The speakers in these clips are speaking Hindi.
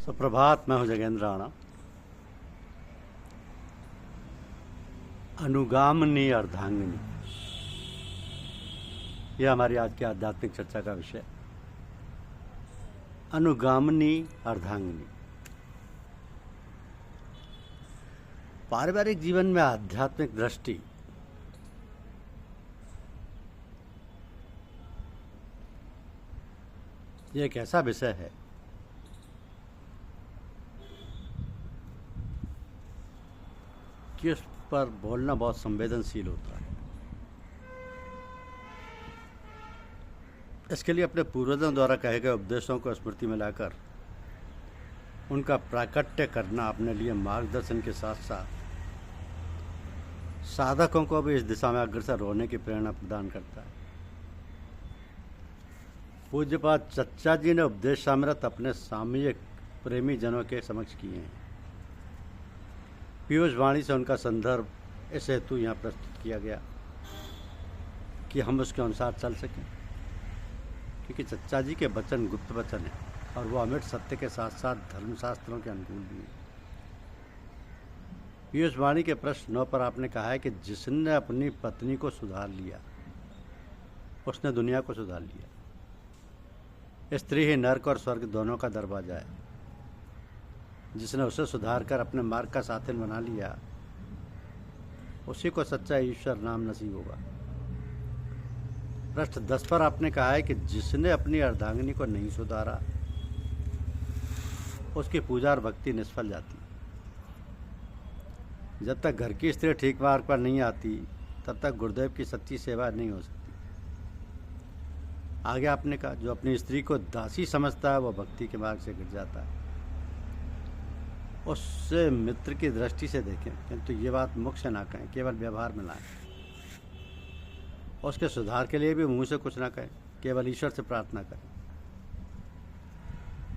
सुप्रभात। मैं हूं जगेंद्र राणा। अनुगामिनी अर्धांगिनी, यह हमारी आज की आध्यात्मिक चर्चा का विषय। अनुगामिनी अर्धांगिनी। पारिवारिक जीवन में आध्यात्मिक दृष्टि यह एक ऐसा विषय है कि उस पर बोलना बहुत संवेदनशील होता है। इसके लिए अपने पूर्वजों द्वारा कहे गए उपदेशों को स्मृति में लाकर उनका प्राकट्य करना अपने लिए मार्गदर्शन के साथ साथ साधकों को भी इस दिशा में अग्रसर होने की प्रेरणा प्रदान करता है। पूज्यपाद चच्चा जी ने उपदेशामृत अपने सामयिक प्रेमी जनों के समक्ष किए हैं। पीयूष वाणी से उनका संदर्भ इस हेतु यहाँ प्रस्तुत किया गया कि हम उसके अनुसार चल सकें, क्योंकि चच्चा जी के वचन गुप्त वचन हैं और वो अमिट सत्य के साथ साथ धर्मशास्त्रों के अनुकूल भी हैं। पीयूष वाणी के प्रश्न 9 पर आपने कहा है कि जिसने अपनी पत्नी को सुधार लिया उसने दुनिया को सुधार लिया। स्त्री ही नर्क और स्वर्ग दोनों का दरवाजा है। जिसने उसे सुधार कर अपने मार्ग का साथी बना लिया उसी को सच्चा ईश्वर नाम नसीब होगा। प्रश्न 10 पर आपने कहा है कि जिसने अपनी अर्धांगिनी को नहीं सुधारा उसकी पूजा और भक्ति निष्फल जाती। जब तक घर की स्त्री ठीक मार्ग पर नहीं आती तब तक गुरुदेव की सच्ची सेवा नहीं हो सकती। आगे आपने कहा जो अपनी स्त्री को दासी समझता है वह भक्ति के मार्ग से गिर जाता है। उससे मित्र की दृष्टि से देखें, किंतु ये बात मुख से ना कहें, केवल व्यवहार में लाएं। उसके सुधार के लिए भी मुंह से कुछ ना कहें, केवल ईश्वर से प्रार्थना करें।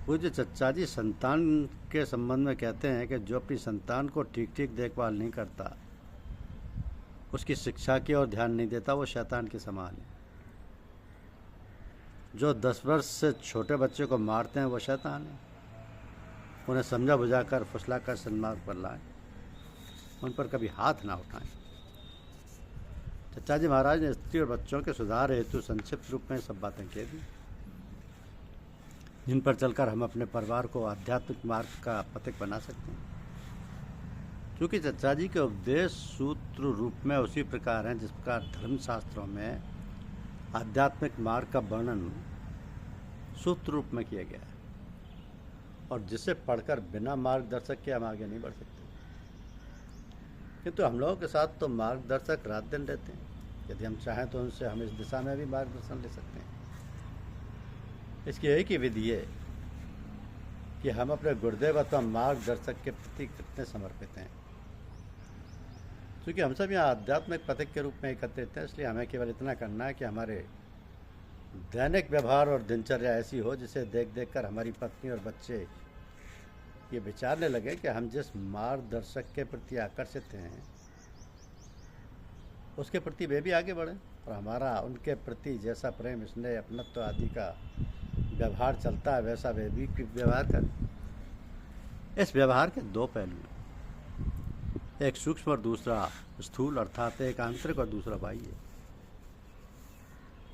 पूज्य चच्चा जी संतान के संबंध में कहते हैं कि जो अपनी संतान को ठीक ठीक देखभाल नहीं करता, उसकी शिक्षा की ओर ध्यान नहीं देता, वो शैतान के समान है। जो 10 वर्ष से छोटे बच्चे को मारते हैं वो शैतान है। उन्हें समझा बुझाकर फुसलाकर सन्मार्ग पर लाएं, उन पर कभी हाथ ना उठाएं। चच्चा जी महाराज ने स्त्री और बच्चों के सुधार हेतु संक्षिप्त रूप में सब बातें कह दी, जिन पर चलकर हम अपने परिवार को आध्यात्मिक मार्ग का पथिक बना सकते हैं। क्योंकि चच्चा जी के उपदेश सूत्र रूप में उसी प्रकार हैं जिस प्रकार धर्मशास्त्रों में आध्यात्मिक मार्ग का वर्णन सूत्र रूप में किया गया है, और जिसे पढ़कर बिना मार्गदर्शक के हम आगे नहीं बढ़ सकते। किंतु हम लोगों के साथ तो मार्गदर्शक रात दिन रहते हैं। यदि हम चाहें तो उनसे हम इस दिशा में भी मार्गदर्शन ले सकते हैं। इसकी एक ही विधि है कि हम अपने गुरुदेव अथवा मार्गदर्शक के प्रति कितने समर्पित हैं। क्योंकि हम सब यहाँ आध्यात्मिक पथिक के रूप में एकत्रित हैं, इसलिए हमें केवल इतना करना है कि हमारे दैनिक व्यवहार और दिनचर्या ऐसी हो जिसे देख देख कर हमारी पत्नी और बच्चे ये विचारने लगे कि हम जिस मार्गदर्शक के प्रति आकर्षित हैं उसके प्रति वे भी आगे बढ़ें, और हमारा उनके प्रति जैसा प्रेम स्नेह अपनत्व आदि का व्यवहार चलता है वैसा वे भी व्यवहार करें। इस व्यवहार के 2 पहलू हैं, एक सूक्ष्म और दूसरा स्थूल, अर्थात एक आंतरिक और दूसरा बाह्य।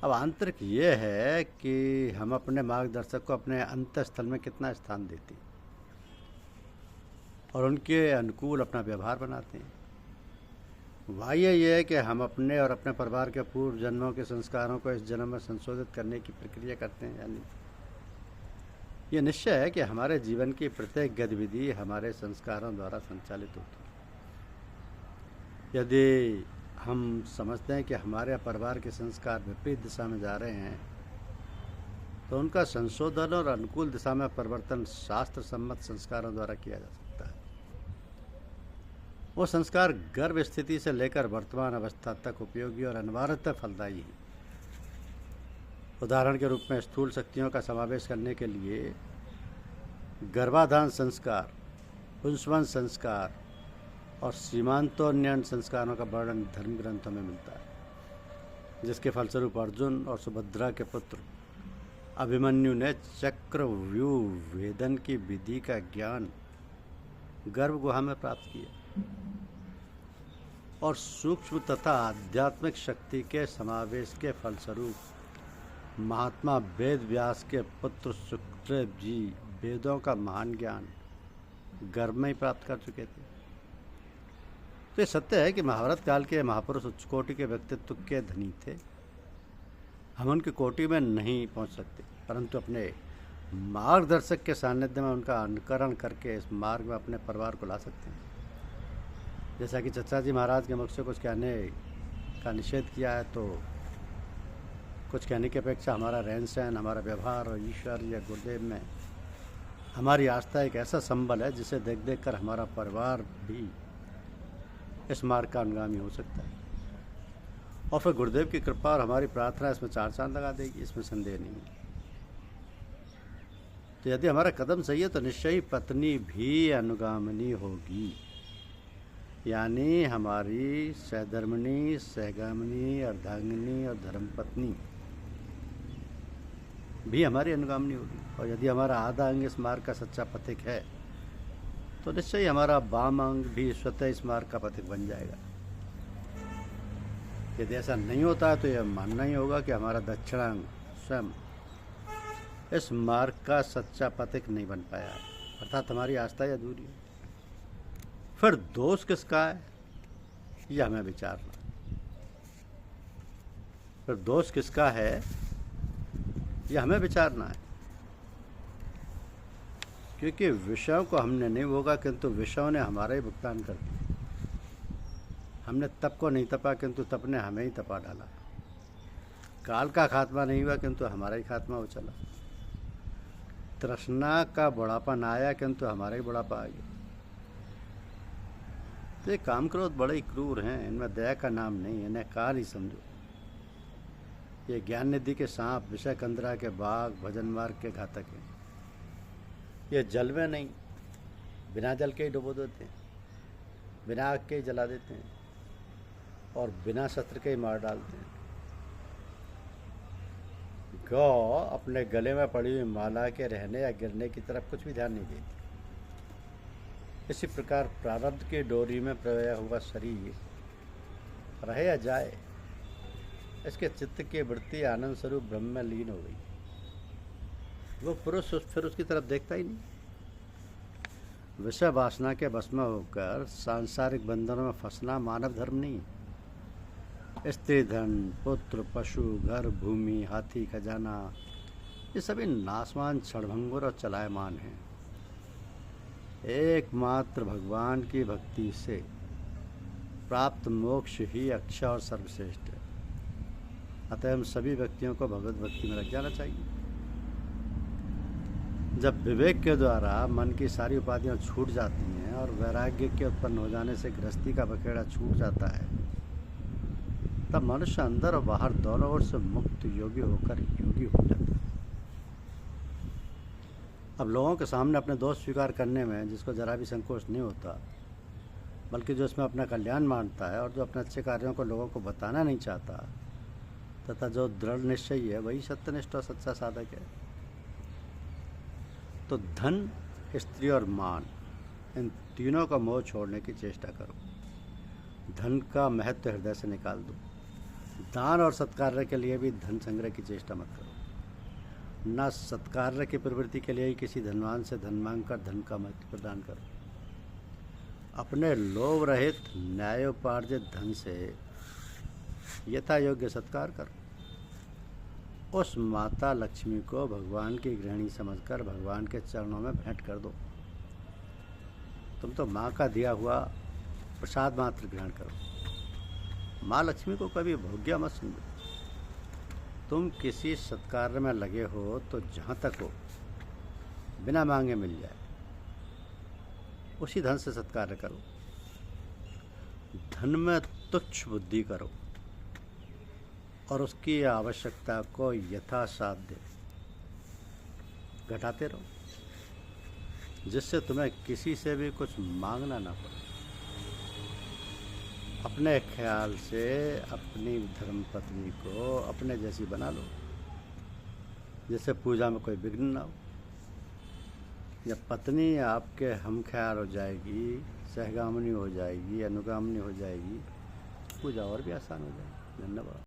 अब आंतरिक ये है कि हम अपने मार्गदर्शक को अपने अंतःस्थल में कितना स्थान देते हैं और उनके अनुकूल अपना व्यवहार बनाते हैं। बाह्य ये है कि हम अपने और अपने परिवार के पूर्व जन्मों के संस्कारों को इस जन्म में संशोधित करने की प्रक्रिया करते हैं। यानी ये निश्चय है कि हमारे जीवन की प्रत्येक गतिविधि हमारे संस्कारों द्वारा संचालित होती है। यदि हम समझते हैं कि हमारे परिवार के संस्कार विपरीत दिशा में जा रहे हैं तो उनका संशोधन और अनुकूल दिशा में परिवर्तन शास्त्र सम्मत संस्कारों द्वारा किया जा सकता है। वो संस्कार गर्भ स्थिति से लेकर वर्तमान अवस्था तक उपयोगी और अनिवार्यतः फलदायी हैं। उदाहरण के रूप में स्थूल शक्तियों का समावेश करने के लिए गर्भाधान संस्कार, पुंसवन संस्कार और सीमांतोन्नयन संस्कारों का वर्णन धर्म ग्रंथों में मिलता है, जिसके फलस्वरूप अर्जुन और सुभद्रा के पुत्र अभिमन्यु ने चक्रव्यूह वेदन की विधि का ज्ञान गर्भ गुहा में प्राप्त किया और सूक्ष्म तथा आध्यात्मिक शक्ति के समावेश के फलस्वरूप महात्मा वेद व्यास के पुत्र सुखदेव जी वेदों का महान ज्ञान गर्भ में ही प्राप्त कर चुके थे। तो ये सत्य है कि महाभारत काल के महापुरुष उच्च कोटि के व्यक्तित्व के धनी थे। हम उनकी कोटि में नहीं पहुंच सकते, परंतु अपने मार्गदर्शक के सानिध्य में उनका अनुकरण करके इस मार्ग में अपने परिवार को ला सकते हैं। जैसा कि चचा जी महाराज के मुख से कुछ कहने का निषेध किया है, तो कुछ कहने की अपेक्षा हमारा रहन सहन, हमारा व्यवहार और ईश्वर या गुरुदेव में हमारी आस्था एक ऐसा संबल है जिसे देख देख कर हमारा परिवार भी इस मार्ग का अनुगामी हो सकता है। और फिर गुरुदेव की कृपा और हमारी प्रार्थना इसमें चार चांद लगा देगी, इसमें संदेह नहीं है। तो यदि हमारा कदम सही है तो निश्चय ही पत्नी भी अनुगामिनी होगी, यानी हमारी सहधर्मिणी, सहगामिनी, अर्धांगिनी और धर्मपत्नी भी हमारी अनुगामिनी होगी। और यदि हमारा आधा अंग इस मार्ग का सच्चा पथिक है तो निश्चय ही हमारा वाम अंग भी स्वतः इस मार्ग का पथिक बन जाएगा। यदि ऐसा नहीं होता है तो यह मानना ही होगा कि हमारा दक्षिणांग स्वयं इस मार्ग का सच्चा पथिक नहीं बन पाया है, अर्थात हमारी आस्था ही अधूरी है। फिर दोष किसका है यह हमें विचारना। फिर दोष किसका है यह हमें विचारना है, क्योंकि विषयों को हमने नहीं भोगा किंतु विषयों ने हमारा ही भुगतान कर दिया। हमने तप को नहीं तपा किंतु तप ने हमें ही तपा डाला। काल का खात्मा नहीं हुआ किंतु हमारा ही खात्मा हो चला। तृष्णा का बुढ़ापा ना आया किंतु हमारा ही बुढ़ापा आ गया। तो ये काम क्रोध बड़े ही क्रूर हैं, इनमें दया का नाम नहीं, इन्हें काल ही समझो। ये ज्ञान निधि के सांप, विषय कंदरा के बाघ, भजन मार्ग के घातक हैं। ये जल में नहीं, बिना जल के ही डुबो देते हैं, बिना आग के ही जला देते हैं और बिना शस्त्र के ही मार डालते हैं। गौ अपने गले में पड़ी हुई माला के रहने या गिरने की तरफ कुछ भी ध्यान नहीं देती। इसी प्रकार प्रारब्ध की डोरी में प्रया हुआ शरीर रहे या जाए, इसके चित्त की वृत्ति आनंद स्वरूप ब्रह्म में लीन हो गई। वो पुरुष फिर उसकी तरफ देखता ही नहीं। विषय वासना के वश में होकर सांसारिक बंधनों में फंसना मानव धर्म नहीं। स्त्री, धन, पुत्र, पशु, घर, भूमि, हाथी, खजाना, ये सभी नासवान, क्षणभंगुर और चलायमान हैं। एकमात्र भगवान की भक्ति से प्राप्त मोक्ष ही अक्षय और सर्वश्रेष्ठ है। अतः हम सभी व्यक्तियों को भगवत भक्ति में लग जाना चाहिए। जब विवेक के द्वारा मन की सारी उपाधियां छूट जाती हैं और वैराग्य के उत्पन्न हो जाने से गृहस्थी का बखेड़ा छूट जाता है, तब मनुष्य अंदर और बाहर दोनों ओर से मुक्त योगी होकर योगी हो जाता है। अब लोगों के सामने अपने दोष स्वीकार करने में जिसको जरा भी संकोच नहीं होता, बल्कि जो इसमें अपना कल्याण मानता है और जो अपने अच्छे कार्यों को लोगों को बताना नहीं चाहता, तथा जो दृढ़ निश्चयी है, वही सत्यनिष्ठ और सच्चा साधक है। तो धन, स्त्री और मान, इन तीनों का मोह छोड़ने की चेष्टा करो। धन का महत्व हृदय से निकाल दो। दान और सत्कार्य के लिए भी धन संग्रह की चेष्टा मत करो। न सत्कार्य की प्रवृत्ति के लिए ही किसी धनवान से धन मांग कर धन का महत्व प्रदान करो। अपने लोभ रहित न्यायोपार्जित धन से यथा योग्य सत्कार करो। उस माता लक्ष्मी को भगवान की गृहिणी समझकर भगवान के चरणों में भेंट कर दो। तुम तो माँ का दिया हुआ प्रसाद मात्र ग्रहण करो। माँ लक्ष्मी को कभी भोग्या मत समझो। तुम किसी सत्कार में लगे हो तो जहाँ तक हो बिना मांगे मिल जाए, उसी धन से सत्कार करो। धन में तुच्छ बुद्धि करो और उसकी आवश्यकता को यथासाध्य घटाते रहो, जिससे तुम्हें किसी से भी कुछ मांगना ना पड़े। अपने ख्याल से अपनी धर्मपत्नी को अपने जैसी बना लो। जिससे पूजा में कोई विघ्न ना हो। जब पत्नी आपके हमख्याल हो जाएगी, सहगामिनी हो जाएगी, अनुगामिनी हो जाएगी, पूजा और भी आसान हो जाएगी। धन्यवाद।